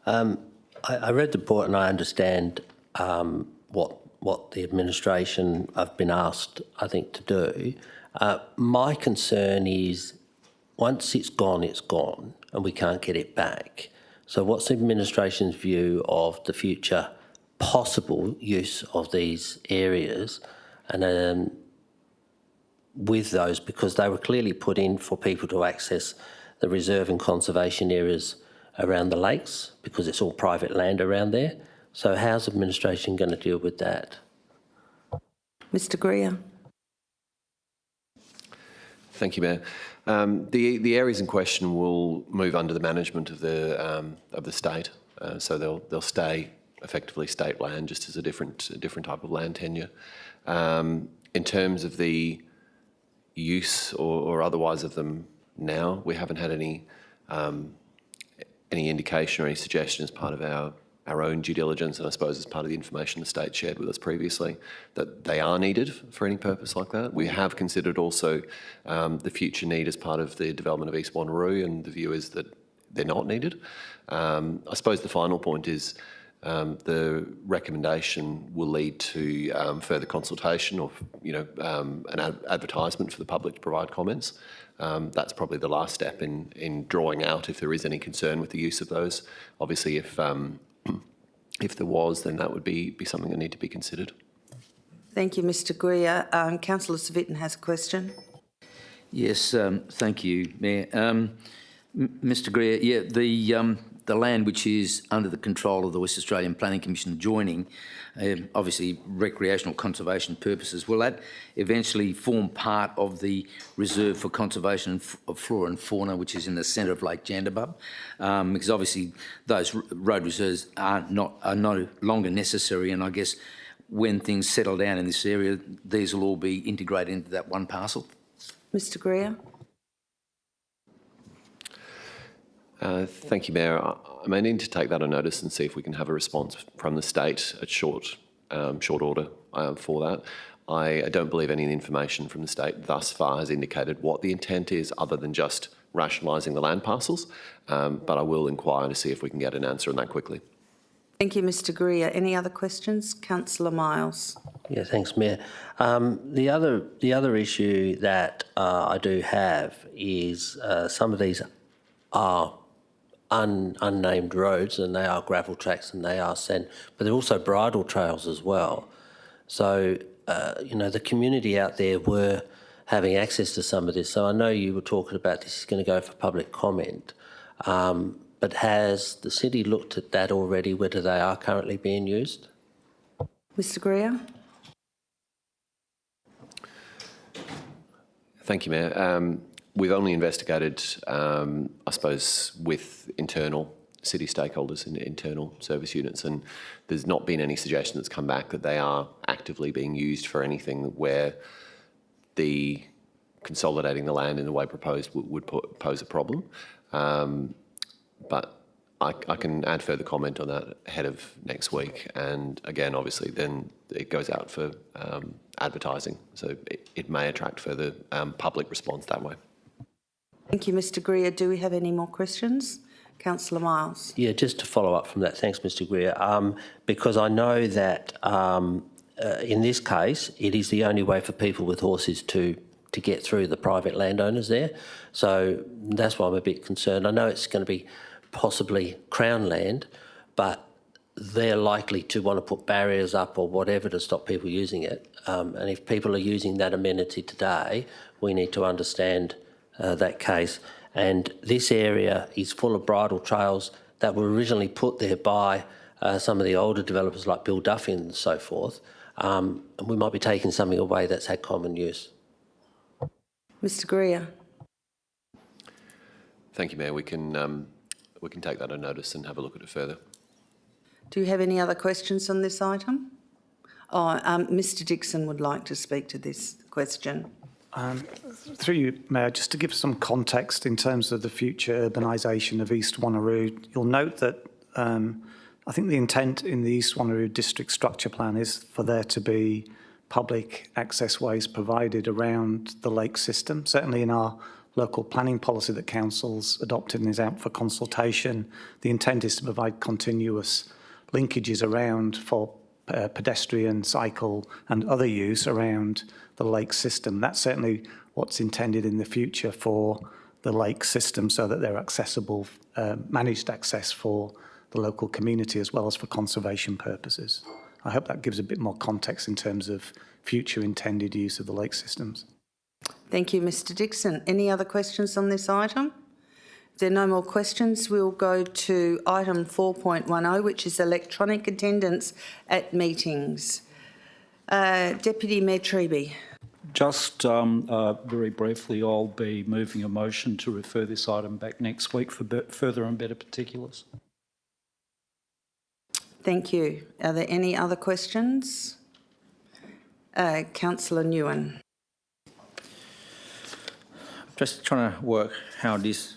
I read the report and I understand what the administration have been asked, I think, to do. My concern is once it's gone, and we can't get it back. So what's the administration's view of the future possible use of these areas and with those, because they were clearly put in for people to access the reserve and conservation areas around the lakes because it's all private land around there. So how's administration going to deal with that? Mr Greer. Thank you, Mayor. The areas in question will move under the management of the state, so they'll stay effectively state land, just as a different type of land tenure. In terms of the use or otherwise of them now, we haven't had any indication or any suggestion as part of our own due diligence, and I suppose as part of the information the state shared with us previously, that they are needed for any purpose like that. We have considered also the future need as part of the development of East Wanneroo, and the view is that they're not needed. I suppose the final point is the recommendation will lead to further consultation or, an advertisement for the public to provide comments. That's probably the last step in drawing out if there is any concern with the use of those. Obviously, if there was, then that would be something that need to be considered. Thank you, Mr Greer. Councillor Civic has a question. Yes, thank you, Mayor. Mr Greer, yeah, the land which is under the control of the West Australian Planning Commission adjoining, obviously recreational conservation purposes, will that eventually form part of the reserve for conservation of flora and fauna, which is in the centre of Lake Dundebar? Because obviously those road reserves are no longer necessary, and I guess when things settle down in this area, these will all be integrated into that one parcel. Mr Greer. Thank you, Mayor. I may need to take that on notice and see if we can have a response from the state at short order for that. I don't believe any of the information from the state thus far has indicated what the intent is other than just rationalising the land parcels, but I will inquire to see if we can get an answer on that quickly. Thank you, Mr Greer. Any other questions? Councillor Miles. Yeah, thanks, Mayor. The other issue that I do have is some of these are unnamed roads, and they are gravel tracks and they are sand, but they're also bridle trails as well. So, the community out there were having access to some of this. So I know you were talking about this is going to go for public comment, but has the city looked at that already, whether they are currently being used? Mr Greer. Thank you, Mayor. We've only investigated, I suppose, with internal city stakeholders and internal service units, and there's not been any suggestion that's come back that they are actively being used for anything where the consolidating the land in the way proposed would pose a problem. But I can add further comment on that ahead of next week, and again, obviously, then it goes out for advertising, so it may attract further public response that way. Thank you, Mr Greer. Do we have any more questions? Councillor Miles. Yeah, just to follow up from that, thanks, Mr Greer, because I know that in this case, it is the only way for people with horses to get through the private landowners there. So that's why I'm a bit concerned. I know it's going to be possibly Crown land, but they're likely to want to put barriers up or whatever to stop people using it. And if people are using that amenity today, we need to understand that case. And this area is full of bridle trails that were originally put there by some of the older developers like Bill Duffy and so forth. And we might be taking something away that's had common use. Mr Greer. Thank you, Mayor. We can take that on notice and have a look at it further. Do you have any other questions on this item? Mr Dixon would like to speak to this question. Through you, Mayor, just to give some context in terms of the future urbanisation of East Wanneroo, you'll note that I think the intent in the East Wanneroo District Structure Plan is for there to be public access ways provided around the lake system. Certainly in our local planning policy that Council's adopted and is out for consultation, the intent is to provide continuous linkages around for pedestrian, cycle and other use around the lake system. That's certainly what's intended in the future for the lake system, so that they're accessible, managed access for the local community as well as for conservation purposes. I hope that gives a bit more context in terms of future intended use of the lake systems. Thank you, Mr Dixon. Any other questions on this item? If there are no more questions, we'll go to item 4.10, which is electronic attendance at meetings. Deputy Mayor Treby. Just very briefly, I'll be moving a motion to refer this item back next week for further and better particulars. Thank you. Are there any other questions? Councillor Nguyen. Just trying to work how this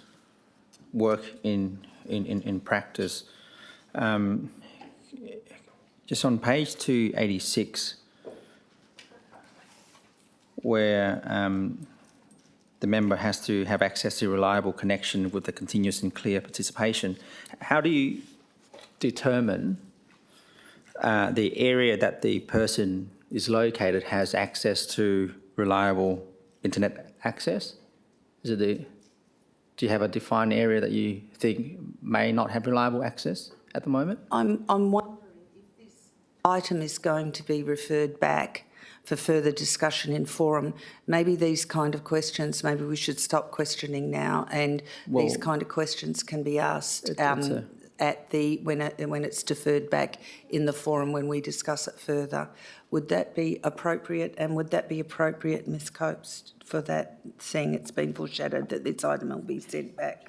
work in practice. Just on page 286, where the member has to have access to reliable connection with the continuous and clear participation. How do you determine the area that the person is located has access to reliable internet access? Do you have a defined area that you think may not have reliable access at the moment? I'm wondering if this item is going to be referred back for further discussion in forum. Maybe these kind of questions, maybe we should stop questioning now, and these kind of questions can be asked at the when it's deferred back in the forum when we discuss it further. Would that be appropriate? And would that be appropriate, Ms Copes, for that, seeing it's been foreshadowed that this item will be sent back?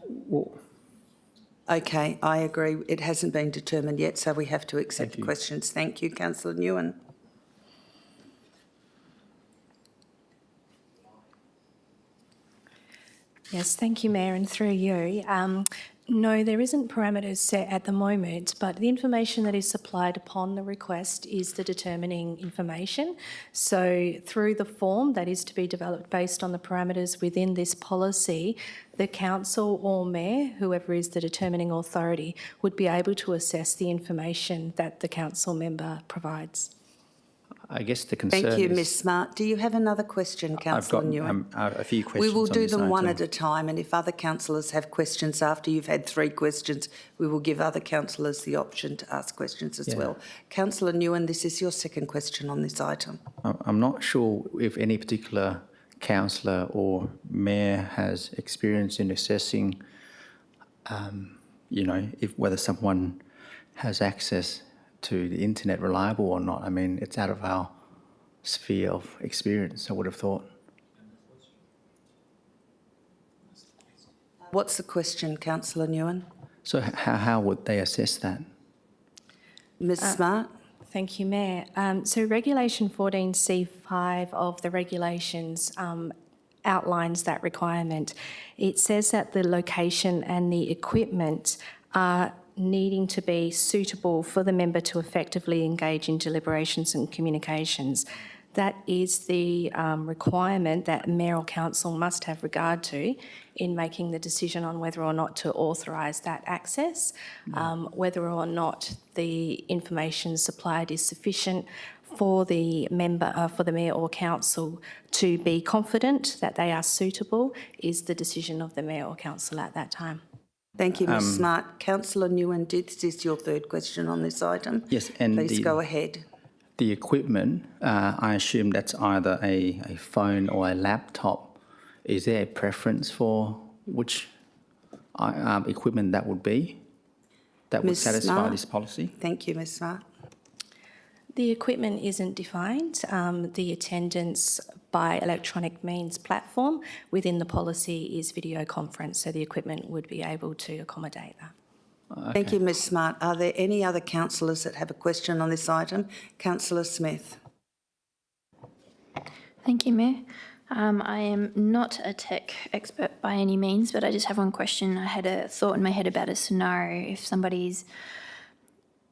Well, okay, I agree. It hasn't been determined yet, so we have to accept the questions. Thank you, Councillor Nguyen. Yes, thank you, Mayor, and through you. No, there isn't parameters set at the moment, but the information that is supplied upon the request is the determining information. So through the form that is to be developed based on the parameters within this policy, the council or mayor, whoever is the determining authority, would be able to assess the information that the council member provides. I guess the concern Thank you, is, Ms Smart. Do you have another question, Councillor Nguyen? I've got a few questions. We will do them one item. at a time, and if other councillors have questions after you've had 3 questions, we will give other councillors the option to ask questions as well. Councillor Nguyen, this is your second question on this item. I'm not sure if any particular councillor or mayor has experience in assessing, whether someone has access to the internet reliable or not. I mean, it's out of our sphere of experience, I would have thought. What's the question, Councillor Nguyen? So how would they assess that? Ms Smart? Thank you, Mayor. So Regulation 14C5 of the regulations outlines that requirement. It says that the location and the equipment are needing to be suitable for the member to effectively engage in deliberations and communications. That is the requirement that Mayor or Council must have regard to in making the decision on whether or not to authorise that access, whether or not the information supplied is sufficient for the member, for the Mayor or Council to be confident that they are suitable is the decision of the Mayor or Council at that time. Thank you, Ms Smart. Councillor Nguyen, this is your third question on this item. Yes, and please go ahead. The equipment, I assume that's either a phone or a laptop. Is there a preference for which equipment that would be, that would satisfy this policy? Thank you, Ms Smart. The equipment isn't defined. The attendance by electronic means platform within the policy is video conference, so the equipment would be able to accommodate that. Okay. Thank you, Ms Smart. Are there any other councillors that have a question on this item? Councillor Smith. Thank you, Mayor. I am not a tech expert by any means, but I just have one question. I had a thought in my head about a scenario. If somebody's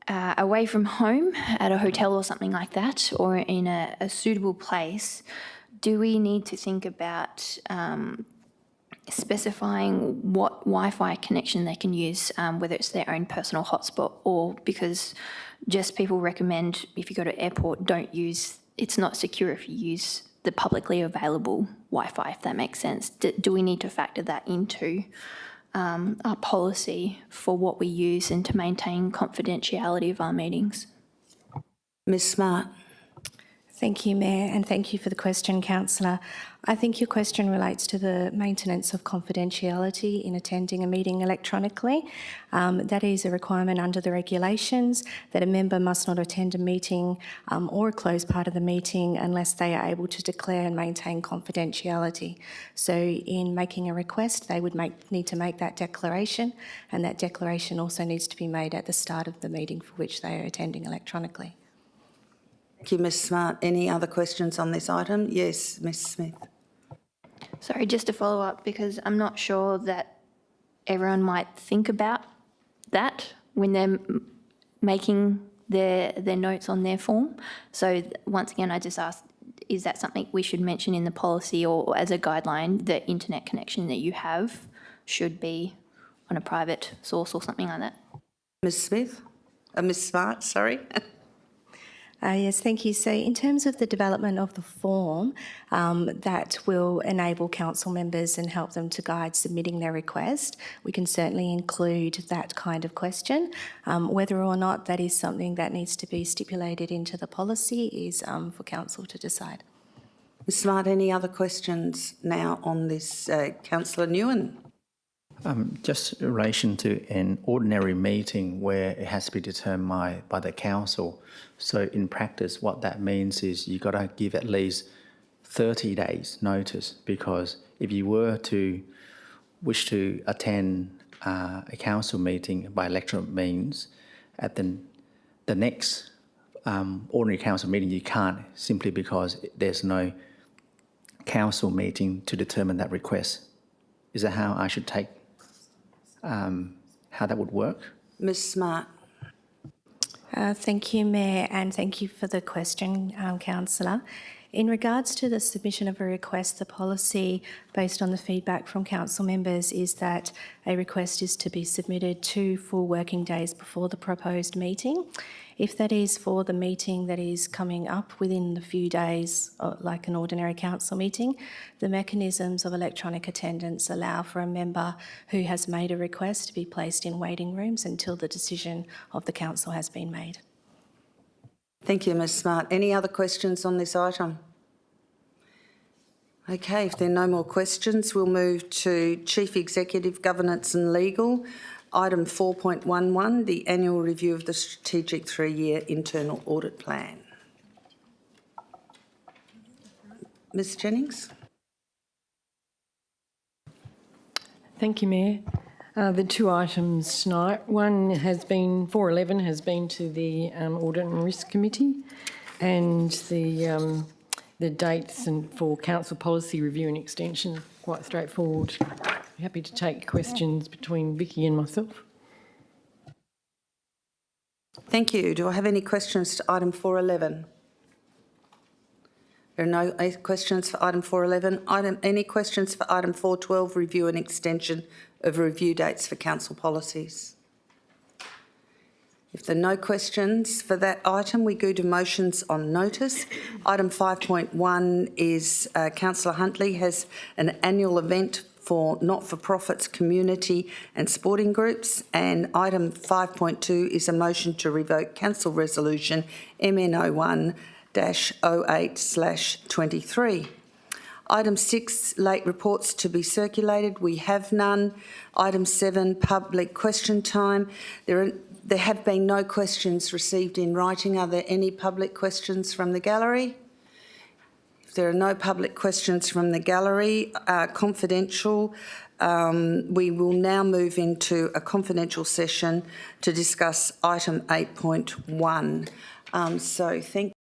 away from home at a hotel or something like that, or in a suitable place, do we need to think about specifying what Wi-Fi connection they can use, whether it's their own personal hotspot, or because just people recommend if you go to airport, it's not secure if you use the publicly available Wi-Fi, if that makes sense. Do we need to factor that into our policy for what we use and to maintain confidentiality of our meetings? Ms Smart. Thank you, Mayor, and thank you for the question, Councillor. I think your question relates to the maintenance of confidentiality in attending a meeting electronically. That is a requirement under the regulations that a member must not attend a meeting or a closed part of the meeting unless they are able to declare and maintain confidentiality. So in making a request, they would need to make that declaration, and that declaration also needs to be made at the start of the meeting for which they are attending electronically. Thank you, Ms Smart. Any other questions on this item? Yes, Ms Smith. Sorry, just to follow up, because I'm not sure that everyone might think about that when they're making their notes on their form. So once again, I just asked, is that something we should mention in the policy, or as a guideline, the internet connection that you have should be on a private source or something like that? Ms Smith? Ms Smart, sorry. Yes, thank you. So in terms of the development of the form, that will enable council members and help them to guide submitting their request, we can certainly include that kind of question. Whether or not that is something that needs to be stipulated into the policy is for council to decide. Ms Smart, any other questions now on this? Councillor Nguyen. Just in relation to an ordinary meeting where it has to be determined by the council. So in practice, what that means is you got to give at least 30 days notice, because if you were to wish to attend a council meeting by electronic means, at the next ordinary council meeting, you can't, simply because there's no council meeting to determine that request. Is that how I should take how that would work? Ms Smart. Thank you, Mayor, and thank you for the question, Councillor. In regards to the submission of a request, the policy, based on the feedback from council members, is that a request is to be submitted 2 full working days before the proposed meeting. If that is for the meeting that is coming up within the few days, like an ordinary council meeting, the mechanisms of electronic attendance allow for a member who has made a request to be placed in waiting rooms until the decision of the council has been made. Thank you, Ms Smart. Any other questions on this item? Okay, if there are no more questions, we'll move to Chief Executive, Governance and Legal. Item 4.11, the annual review of the strategic 3-year internal audit plan. Ms Jennings. Thank you, Mayor. The 2 items tonight, one has been, 411 has been to the Audit and Risk Committee, and the dates for council policy review and extension, quite straightforward. Happy to take questions between Vicky and myself. Thank you. Do I have any questions to item 411? There are no questions for item 411. Any questions for item 412, review and extension of review dates for council policies? If there are no questions for that item, we go to motions on notice. Item 5.1 is Councillor Huntley has an annual event for not-for-profits, community and sporting groups, and item 5.2 is a motion to revoke Council Resolution MN01-08/23. Item 6, late reports to be circulated. We have none. Item 7, public question time. There have been no questions received in writing. Are there any public questions from the gallery? If there are no public questions from the gallery, confidential, we will now move into a confidential session to discuss item 8.1. So thank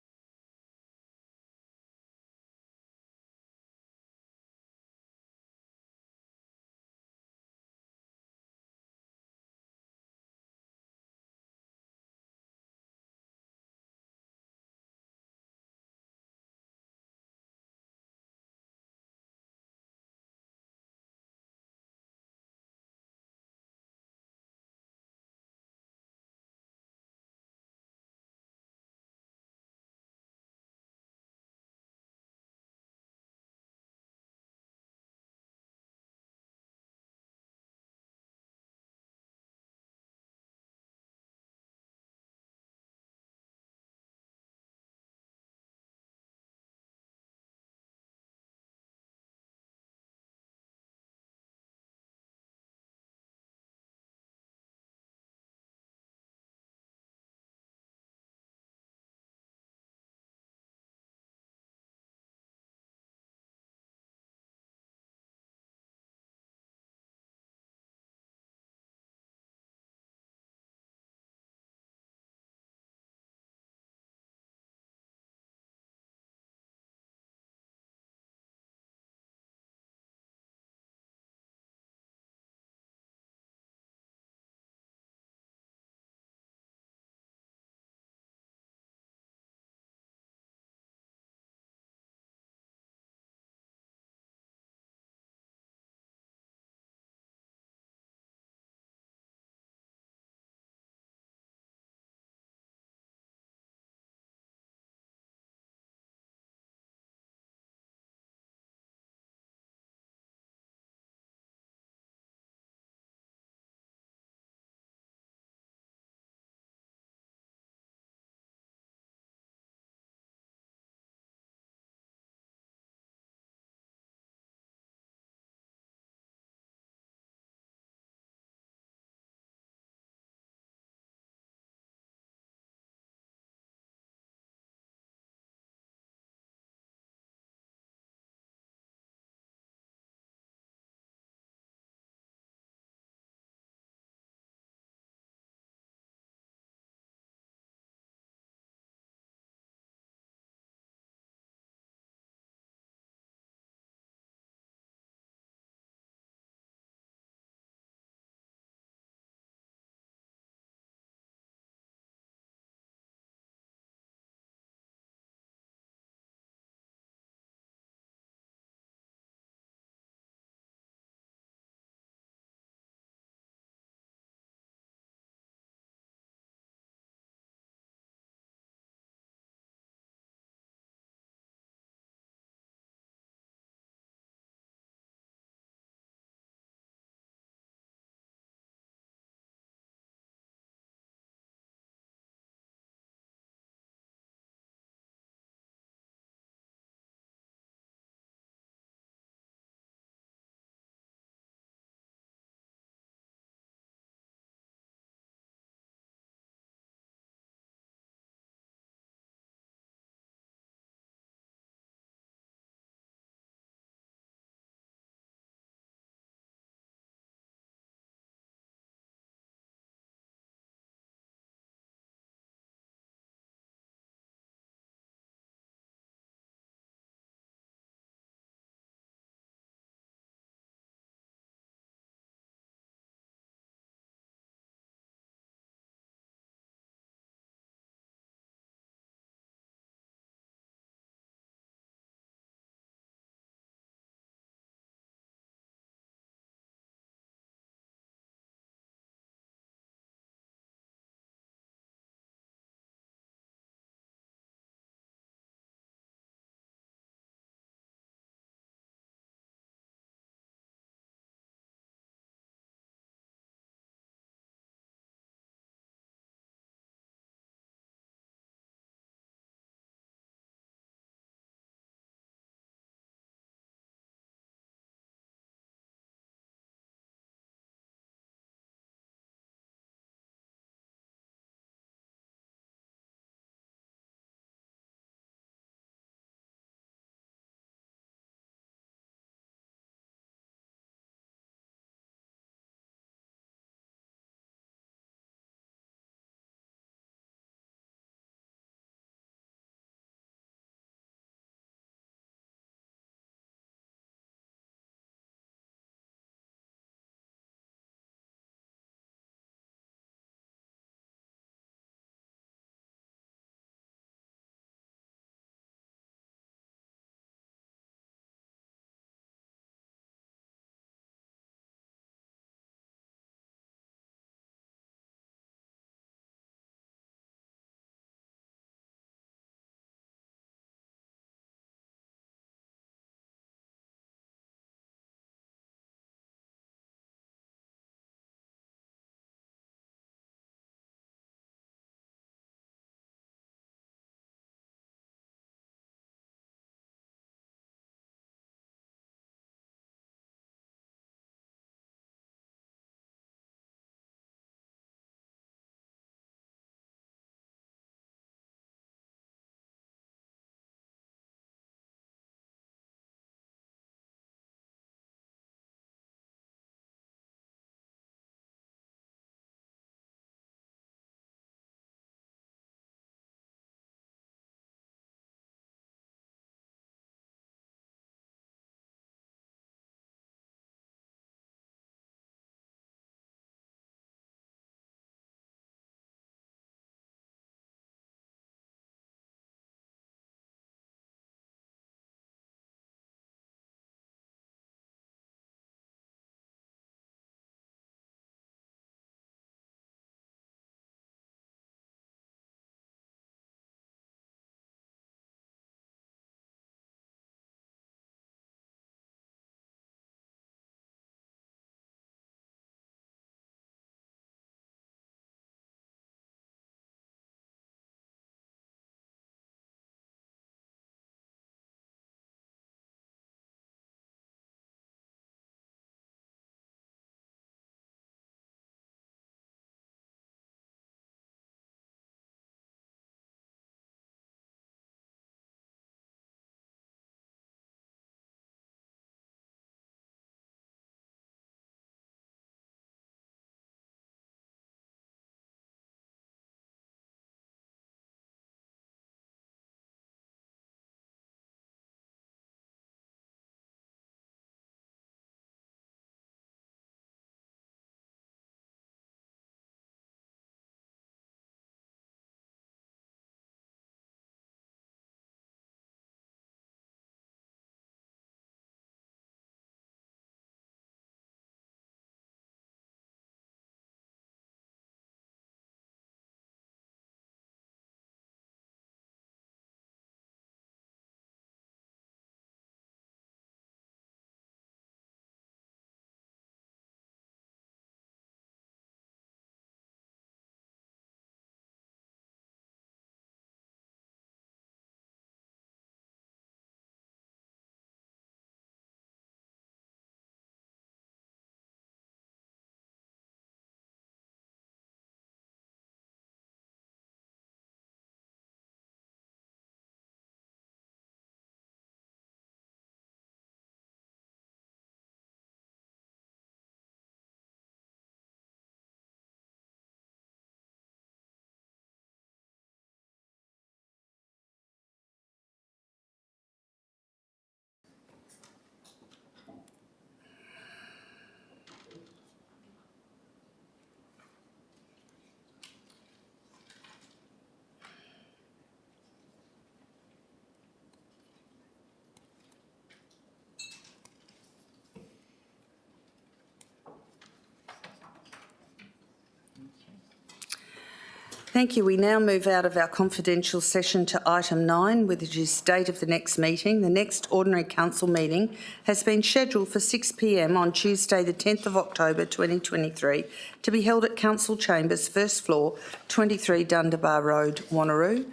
Thank you. We now move out of our confidential session to item 9, which is date of the next meeting. The next ordinary council meeting has been scheduled for 6 p.m. on Tuesday the 10th of October 2023 to be held at Council Chambers, first floor, 23 Dundebar Road, Wanneroo.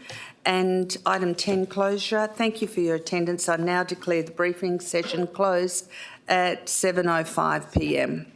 And item 10, closure. Thank you for your attendance. I now declare the briefing session closed at 7:05 p.m.